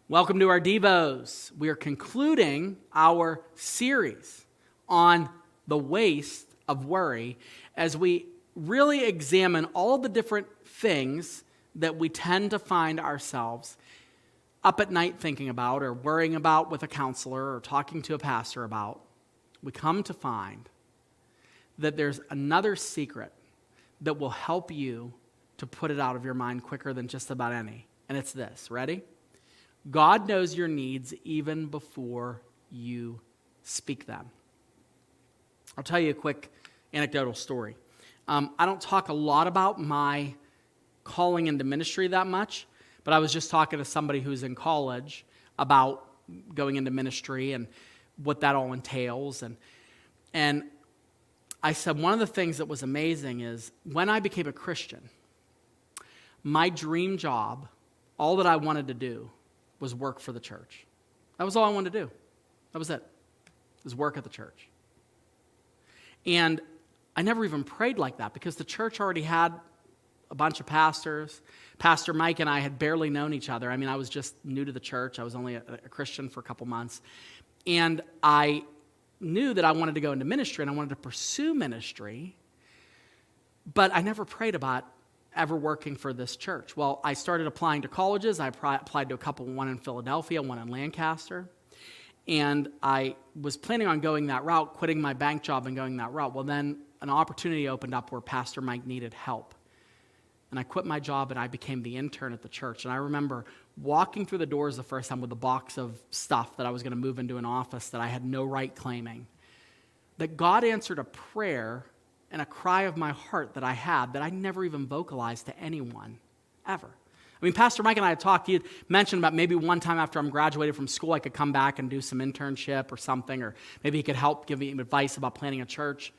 Welcome to our Devos. We are concluding our series on the waste of worry as we really examine all the different things that we tend to find ourselves up at night thinking about or worrying about with a counselor or talking to a pastor about. We come to find that there's another secret that will help you to put it out of your mind quicker than just about any. And it's this. Ready? God knows your needs even before you speak them. I'll tell you a quick anecdotal story. I don't talk a lot about my calling into ministry that much, but I was just talking to somebody who's in college about going into ministry and what that all entails. And I said one of the things that was amazing is when I became a Christian, my dream job, all that I wanted to do, was work for the church. That was all I wanted to do. That was it. It was work at the church. And I never even prayed like that because the church already had a bunch of pastors. Pastor Mike and I had barely known each other. I mean, I was just new to the church. I was only a Christian for a couple months. And I knew that I wanted to go into ministry and I wanted to pursue ministry, but I never prayed about ever working for this church. Well, I started applying to colleges. I applied to a couple, one in Philadelphia, one in Lancaster. And I was planning on going that route, quitting my bank job and going that route. Well, then an opportunity opened up where Pastor Mike needed help. And I quit my job and I became the intern at the church. And I remember walking through the doors the first time with a box of stuff that I was going to move into an office that I had no right claiming. That God answered a prayer and a cry of my heart that I had that I never even vocalized to anyone, ever. I mean, Pastor Mike and I had talked. He had mentioned about maybe one time after I'm graduated from school, I could come back and do some internship or something, or maybe he could help give me advice about planning a church.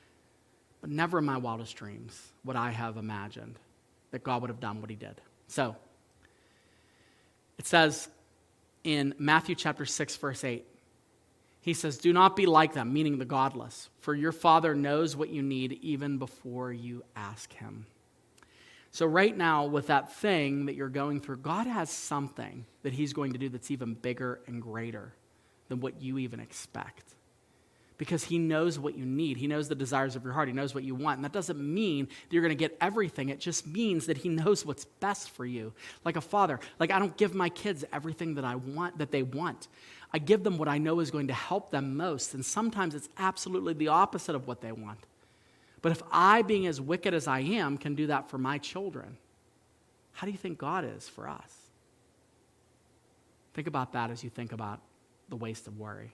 But never in my wildest dreams would I have imagined that God would have done what he did. So, it says in Matthew chapter 6, verse 8, he says, "Do not be like them," meaning the godless, "for your Father knows what you need even before you ask him." So right now, with that thing that you're going through, God has something that he's going to do that's even bigger and greater than what you even expect. Because he knows what you need. He knows the desires of your heart. He knows what you want. And that doesn't mean that you're going to get everything. It just means that he knows what's best for you. Like a father, like I don't give my kids everything that I want, that they want. I give them what I know is going to help them most. And sometimes it's absolutely the opposite of what they want. But if I, being as wicked as I am, can do that for my children, how do you think God is for us? Think about that as you think about the waste of worry.